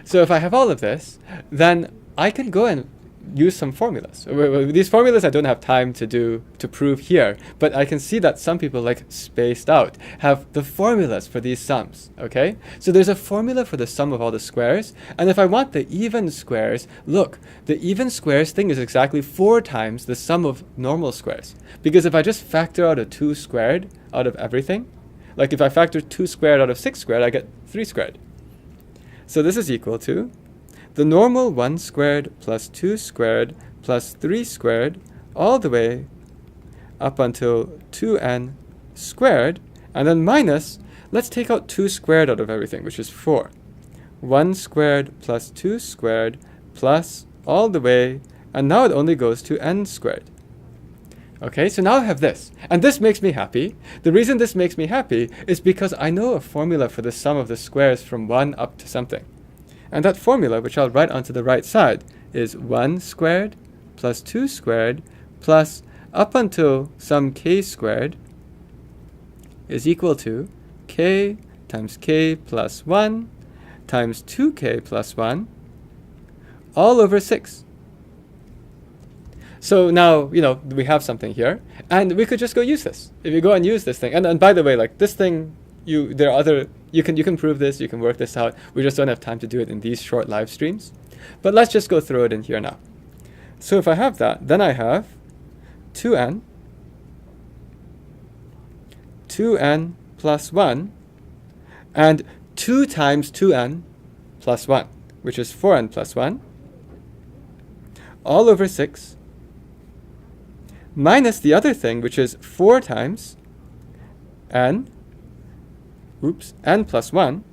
So if I have all of this, then I can go and use some formulas. These formulas I don't have time to prove here, but I can see that some people, like spaced out, have the formulas for these sums, okay? So there's a formula for the sum of all the squares, and if I want the even squares, look, the even squares thing is exactly 4 times the sum of normal squares. Because if I just factor out a 2 squared out of everything, like if I factor 2 squared out of 6 squared, I get 3 squared. So this is equal to the normal 1 squared plus 2 squared plus 3 squared all the way up until 2n squared, and then minus, let's take out 2 squared out of everything, which is 4. 1 squared plus 2 squared plus all the way, and now it only goes to n squared. Okay, so now I have this, and this makes me happy. The reason this makes me happy is because I know a formula for the sum of the squares from 1 up to something. And that formula, which I'll write onto the right side, is 1 squared plus 2 squared plus up until some k squared is equal to k times k plus 1 times 2k plus 1 all over 6. So now, we have something here, and we could just go use this. If you go and use this thing, and by the way, like this thing, you can prove this, you can work this out. We just don't have time to do it in these short live streams. But let's just go throw it in here now. So if I have that, then I have 2n plus 1, and 2 times 2n plus 1, which is 4n plus 1, all over 6 minus the other thing, which is 4 times n plus 1,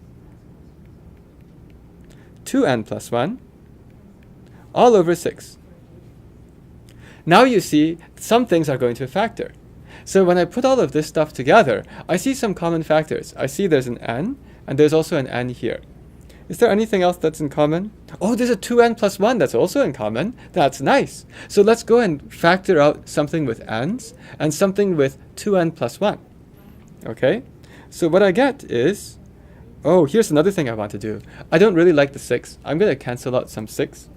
2n plus 1, all over 6. Now you see some things are going to factor. So when I put all of this stuff together, I see some common factors. I see there's an n, and there's also an n here. Is there anything else that's in common? Oh, there's a 2n plus 1 that's also in common. That's nice. So let's go and factor out something with n's and something with 2n plus 1. Okay? So what I get is, oh, here's another thing I want to do. I don't really like the 6. I'm going to cancel out some 6.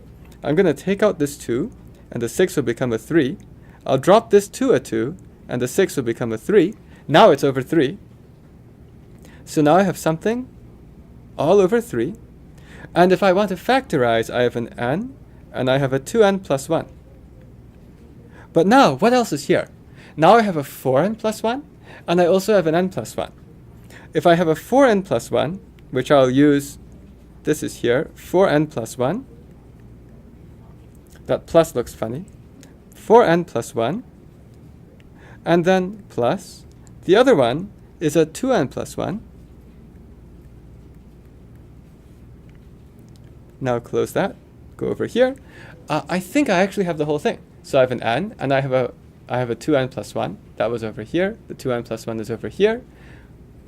I'm going to take out this 2, and the 6 will become a 3. I'll drop this 2 a 2, and the 6 will become a 3. Now it's over 3. So now I have something all over 3. And if I want to factorize, I have an n, and I have a 2n plus 1. But now, what else is here? Now I have a 4n plus 1, and I also have an n plus 1. If I have a 4n plus 1, which I'll use, this is here, 4n plus 1. That plus looks funny. 4n plus 1, and then plus. The other one is a 2n plus 1. Now close that, go over here. I think I actually have the whole thing. So I have an n, and I have a 2n plus 1. That was over here. The 2n plus 1 is over here.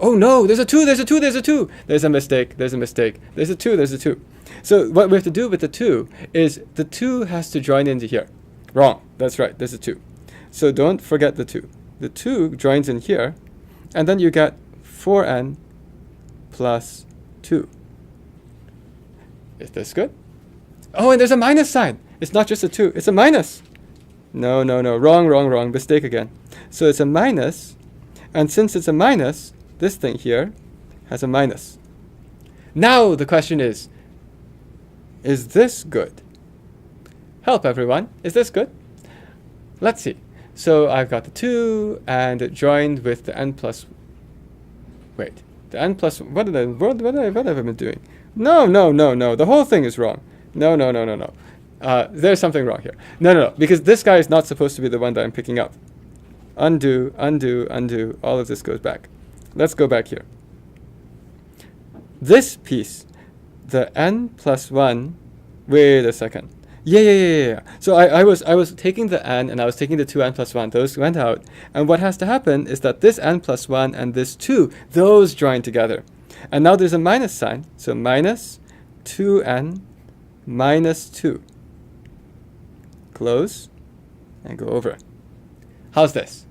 Oh no, there's a 2, there's a 2, there's a 2. There's a mistake, there's a mistake. There's a 2, there's a 2. So what we have to do with the 2 is the 2 has to join into here. Wrong, that's right, there's a 2. So don't forget the 2. The 2 joins in here, and then you get 4n plus 2. Is this good? Oh, and there's a minus sign. It's not just a 2, it's a minus. No, wrong, mistake again. So it's a minus, and since it's a minus, this thing here has a minus. Now the question is this good? Help everyone, is this good? Let's see. So I've got the 2, and it joined with the n plus, wait, the n plus, what have I been doing? No, the whole thing is wrong. No. There's something wrong here. No, because this guy is not supposed to be the one that I'm picking up. Undo, all of this goes back. Let's go back here. This piece, the n plus 1, wait a second. Yeah. So I was taking the n, and I was taking the 2n plus 1. Those went out. And what has to happen is that this n plus 1 and this 2, those join together. And now there's a minus sign. So minus 2n minus 2. Close and go over. How's this?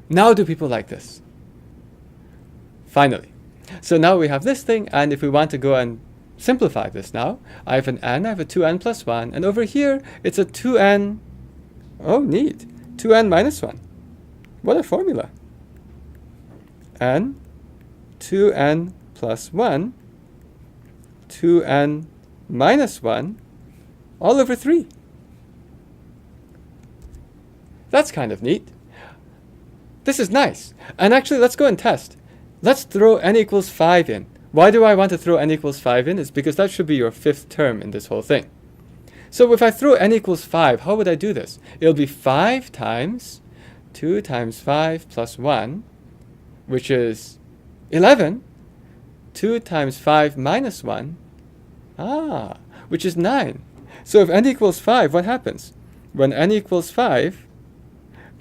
Now do people like this? Finally. So now we have this thing, and if we want to go and simplify this now, I have an n, I have a 2n plus 1, and over here it's a 2n, oh neat, 2n minus 1. What a formula. N, 2n plus 1, 2n minus 1, all over 3. That's kind of neat. This is nice. And actually, let's go and test. Let's throw n equals 5 in. Why do I want to throw n equals 5 in? It's because that should be your 5th term in this whole thing. So if I throw n equals 5, how would I do this? It'll be 5 times 2 times 5 plus 1, which is 11. 2 times 5 minus 1, which is 9. So if n equals 5, what happens? When n equals 5,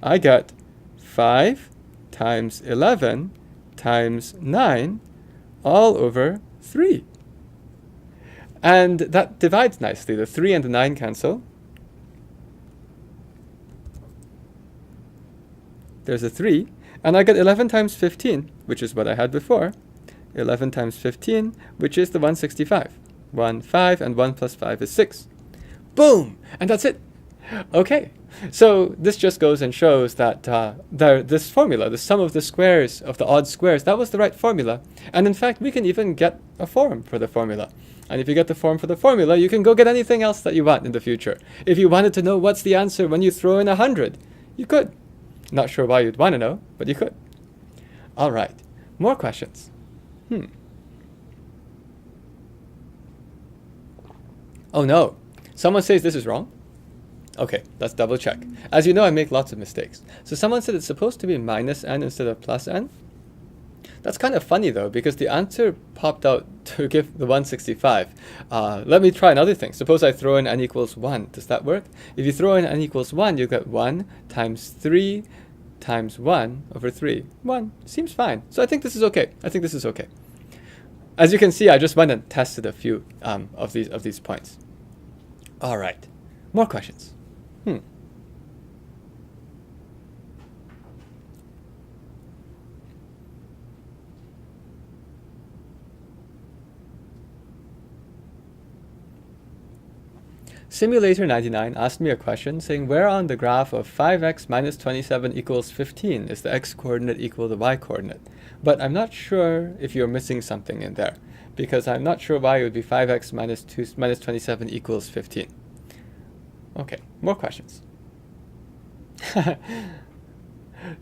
I get 5 times 11 times 9 all over 3. And that divides nicely. The 3 and the 9 cancel. There's a 3. And I get 11 times 15, which is what I had before. 11 times 15, which is the 165. 1, 5, and 1 plus 5 is 6. Boom! And that's it. Okay. So this just goes and shows that this formula, the sum of the squares of the odd squares, that was the right formula. And in fact, we can even get a form for the formula. And if you get the form for the formula, you can go get anything else that you want in the future. If you wanted to know what's the answer when you throw in 100, you could. Not sure why you'd want to know, but you could. All right. More questions. Oh no. Someone says this is wrong. Okay, let's double check. As you know, I make lots of mistakes. So someone said it's supposed to be minus n instead of plus n. That's kind of funny though, because the answer popped out to give the 165. Let me try another thing. Suppose I throw in n equals 1. Does that work? If you throw in n equals 1, you get 1 times 3 times 1 over 3. 1. Seems fine. So I think this is okay. As you can see, I just went and tested a few of these points. All right. More questions. Simulator 99 asked me a question saying where on the graph of 5x minus 27 equals 15 is the x coordinate equal the y coordinate. But I'm not sure if you're missing something in there, because I'm not sure why it would be 5x minus 27 equals 15. Okay, more questions.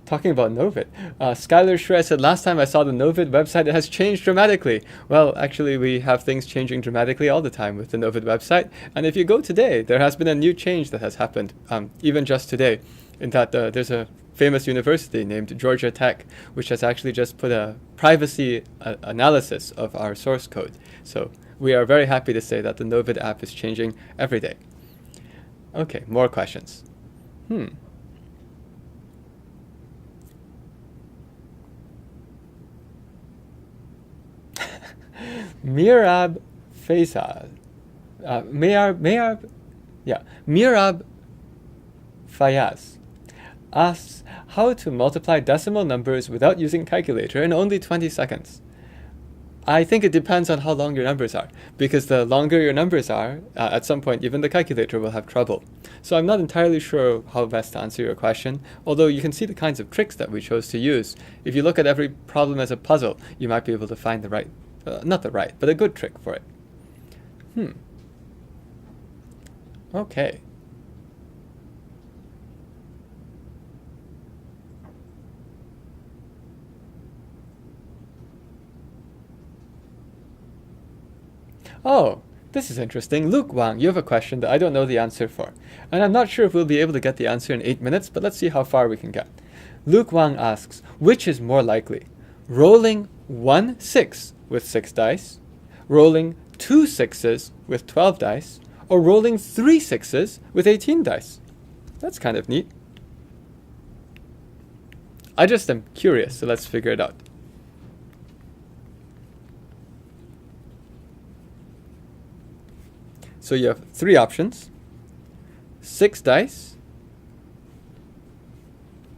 Talking about Novid, Skylar Shre said, last time I saw the Novid website, it has changed dramatically. Well, actually, we have things changing dramatically all the time with the Novid website. And if you go today, there has been a new change that has happened, even just today, in that there's a famous university named Georgia Tech, which has actually just put a privacy analysis of our source code. So we are very happy to say that the Novid app is changing every day. Okay, more questions. Mirab Faisal. Mirab Fayaz asks how to multiply decimal numbers without using calculator in only 20 seconds. I think it depends on how long your numbers are, because the longer your numbers are, at some point even the calculator will have trouble. So I'm not entirely sure how best to answer your question, although you can see the kinds of tricks that we chose to use. If you look at every problem as a puzzle, you might be able to find the right, not the right, but a good trick for it. Okay. Oh, this is interesting. Luke Wang, you have a question that I don't know the answer for. And I'm not sure if we'll be able to get the answer in 8 minutes, but let's see how far we can get. Luke Wang asks, which is more likely? Rolling 1 6 with 6 dice, rolling 2 6s with 12 dice, or rolling 3 6s with 18 dice? That's kind of neat. I just am curious, so let's figure it out. So you have 3 options: 6 dice,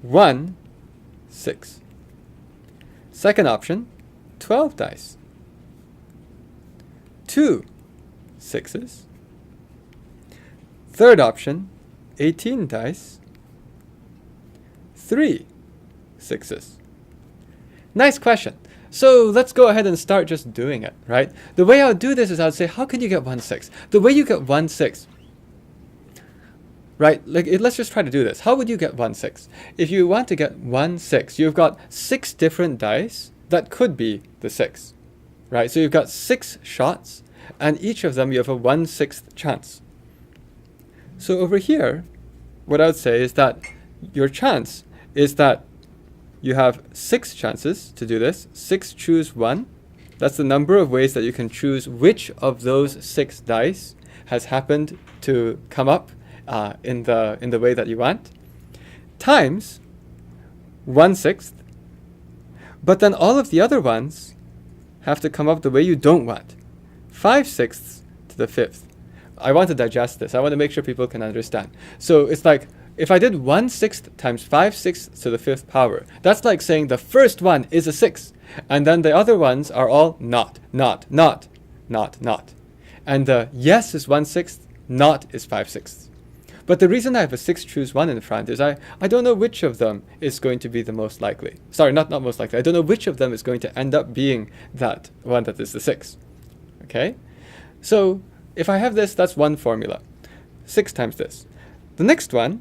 1 6. Second option, 12 dice, 2 6s. Third option, 18 dice, 3 6s. Nice question. So let's go ahead and start just doing it, right? The way I would do this is I would say, how can you get 1 6? The way you get 1 6, right? Let's just try to do this. How would you get 1 6? If you want to get 1 6, you've got 6 different dice that could be the 6, right? So you've got 6 shots, and each of them you have a 1/6 chance. So over here, what I would say is that your chance is that you have 6 chances to do this. 6 choose 1. That's the number of ways that you can choose which of those 6 dice has happened to come up in the way that you want, times 1/6. But then all of the other ones have to come up the way you don't want. 5/6 to the 5th. I want to digest this. I want to make sure people can understand. So it's like, if I did 1/6 times 5/6 to the 5th power, that's like saying the first one is a 6, and then the other ones are all not. And the yes is 1/6, not is 5/6. But the reason I have a 6 choose 1 in front is I don't know which of them is going to be the most likely. Sorry, not most likely. I don't know which of them is going to end up being that one that is the 6. Okay? So if I have this, that's one formula. 6 times this. The next one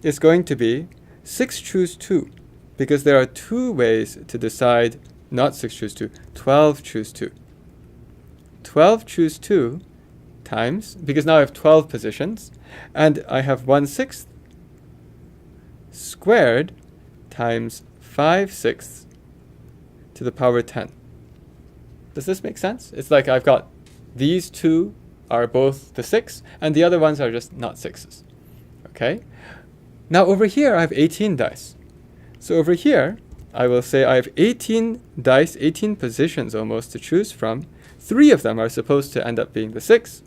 is going to be 6 choose 2, because there are 2 ways to decide, not 6 choose 2, 12 choose 2. 12 choose 2 times, because now I have 12 positions, and I have 1/6 squared times 5/6 to the power 10. Does this make sense? It's like I've got these two are both the 6, and the other ones are just not 6s. Okay? Now over here I have 18 dice. So over here, I will say I have 18 dice, 18 positions almost to choose from. 3 of them are supposed to end up being the 6.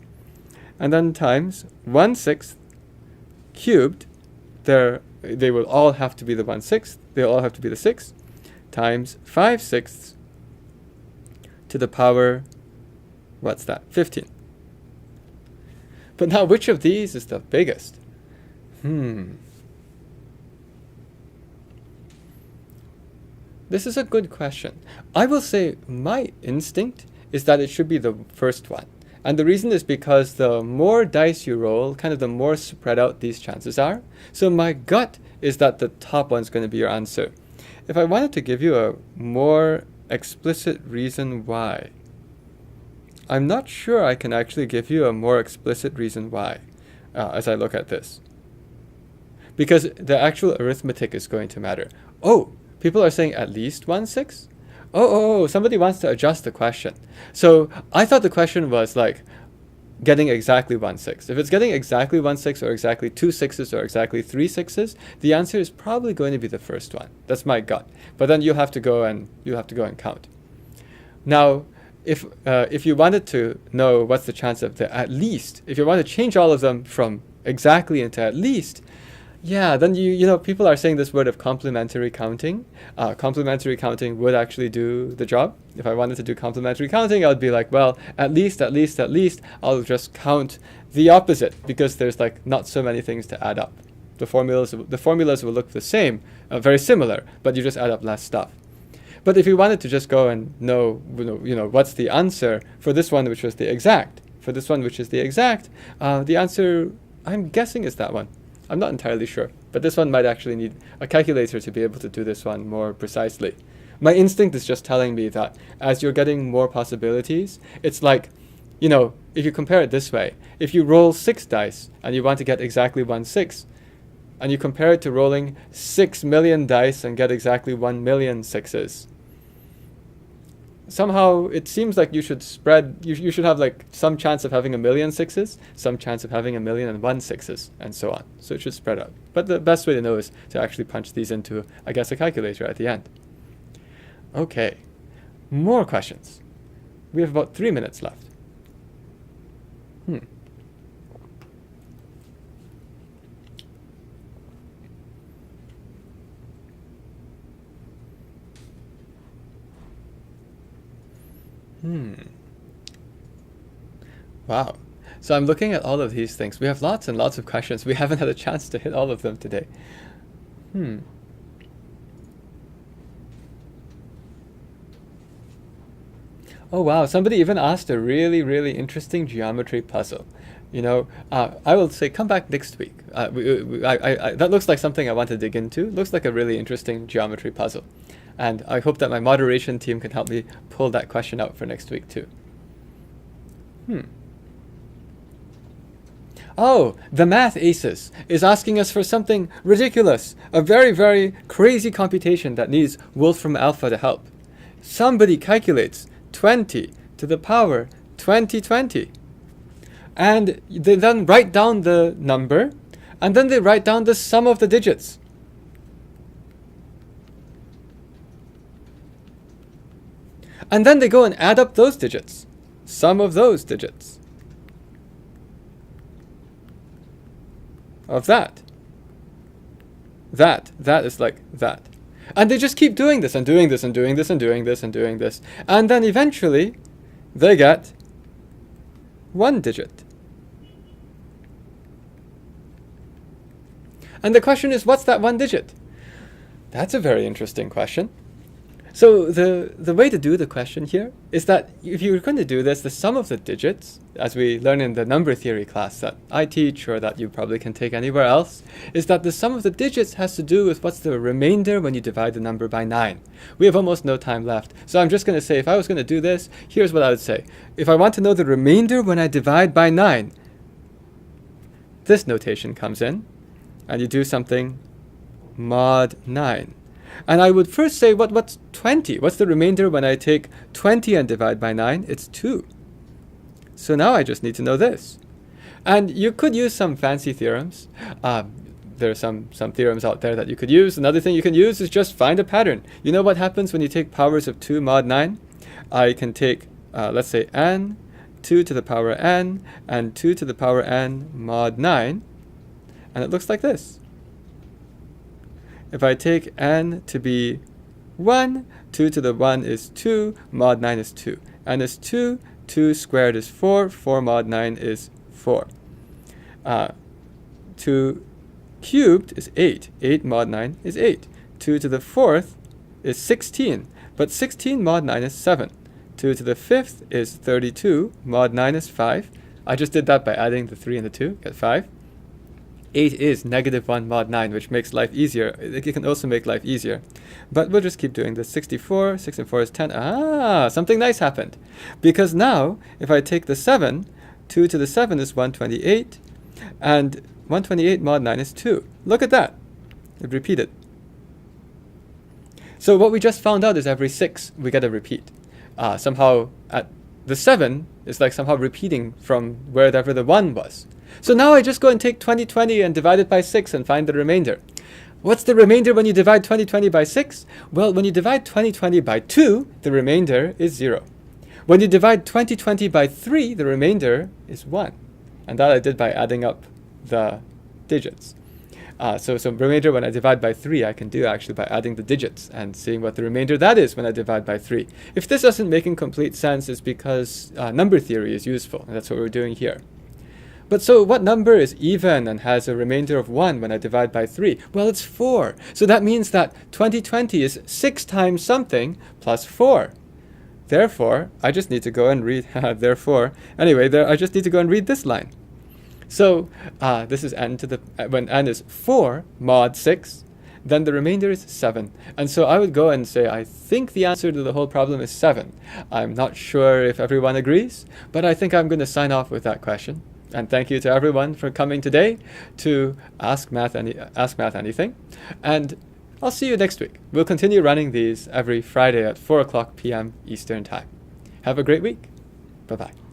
And then times 1/6 cubed, they will all have to be the 1/6. They'll all have to be the 6 times 5/6 to the power, what's that? 15. But now which of these is the biggest? This is a good question. I will say my instinct is that it should be the first one. And the reason is because the more dice you roll, kind of the more spread out these chances are. So my gut is that the top one's going to be your answer. If I wanted to give you a more explicit reason why, I'm not sure I can actually give you a more explicit reason why as I look at this. Because the actual arithmetic is going to matter. Oh, people are saying at least 1/6? Oh, somebody wants to adjust the question. So I thought the question was like getting exactly 1/6. If it's getting exactly 1/6 or exactly 2 6s or exactly 3 6s, the answer is probably going to be the first one. That's my gut. But then you have to go and count. Now, if you wanted to know what's the chance of the at least, if you want to change all of them from exactly into at least, yeah, then you know, people are saying this word of complementary counting. Complementary counting would actually do the job. If I wanted to do complementary counting, I would be like, well, at least, I'll just count the opposite, because there's like not so many things to add up. The formulas will look the same, very similar, but you just add up less stuff. But if you wanted to just go and know, what's the answer for this one, which was the exact, the answer, I'm guessing, is that one. I'm not entirely sure, but this one might actually need a calculator to be able to do this one more precisely. My instinct is just telling me that as you're getting more possibilities, it's like, if you compare it this way, if you roll 6 dice and you want to get exactly 1/6, and you compare it to rolling 6 million dice and get exactly 1 million 6s, somehow it seems like you should you should have like some chance of having 1 million 6s, some chance of having 1,000,001 6s, and so on. So it should spread out. But the best way to know is to actually punch these into, I guess, a calculator at the end. Okay, more questions. We have about 3 minutes left. Wow. So I'm looking at all of these things. We have lots and lots of questions. We haven't had a chance to hit all of them today. Oh wow, somebody even asked a really, really interesting geometry puzzle. I will say come back next week. That looks like something I want to dig into. Looks like a really interesting geometry puzzle. And I hope that my moderation team can help me pull that question out for next week too. Oh, the Math Aces is asking us for something ridiculous. A very, very crazy computation that needs Wolfram Alpha to help. Somebody calculates 20 to the power 2020. And they then write down the number, and then they write down the sum of the digits. And then they go and add up those digits. Sum of those digits. Of that. That is like that. And they just keep doing this and doing this and doing this and doing this and doing this. And then eventually they get 1 digit. And the question is, what's that 1 digit? That's a very interesting question. So the way to do the question here is that if you're going to do this, the sum of the digits, as we learn in the number theory class that I teach or that you probably can take anywhere else, is that the sum of the digits has to do with what's the remainder when you divide the number by 9. We have almost no time left. So I'm just going to say, if I was going to do this, here's what I would say. If I want to know the remainder when I divide by 9, this notation comes in, and you do something mod 9. And I would first say, what's 20? What's the remainder when I take 20 and divide by 9? It's 2. So now I just need to know this. And you could use some fancy theorems. There are some theorems out there that you could use. Another thing you can use is just find a pattern. You know what happens when you take powers of 2 mod 9? I can take, let's say, n, 2 to the power n, and 2 to the power n mod 9. And it looks like this. If I take n to be 1, 2 to the 1 is 2, mod 9 is 2. N is 2, 2 squared is 4, 4 mod 9 is 4. 2 cubed is 8, 8 mod 9 is 8. 2 to the 4th is 16, but 16 mod 9 is 7. 2 to the 5th is 32, mod 9 is 5. I just did that by adding the 3 and the 2, get 5. 8 is negative 1 mod 9, which makes life easier. It can also make life easier. But we'll just keep doing this. 64, 6 and 4 is 10. Something nice happened. Because now, if I take the 7, 2 to the 7 is 128, and 128 mod 9 is 2. Look at that. It repeated. So what we just found out is every 6, we get a repeat. Somehow, at the 7 is like somehow repeating from wherever the 1 was. So now I just go and take 2020 and divide it by 6 and find the remainder. What's the remainder when you divide 2020 by 6? Well, when you divide 2020 by 2, the remainder is 0. When you divide 2020 by 3, the remainder is 1. And that I did by adding up the digits. So remainder when I divide by 3, I can do actually by adding the digits and seeing what the remainder that is when I divide by 3. If this isn't making complete sense, it's because number theory is useful, and that's what we're doing here. But so what number is even and has a remainder of 1 when I divide by 3? Well, it's 4. So that means that 2020 is 6 times something plus 4. Therefore, I just need to go and read, I just need to go and read this line. So this is n to the, when n is 4 mod 6, then the remainder is 7. And so I would go and say, I think the answer to the whole problem is 7. I'm not sure if everyone agrees, but I think I'm going to sign off with that question. And thank you to everyone for coming today to Ask Math Anything. And I'll see you next week. We'll continue running these every Friday at 4 o'clock p.m. Eastern Time. Have a great week. Bye-bye.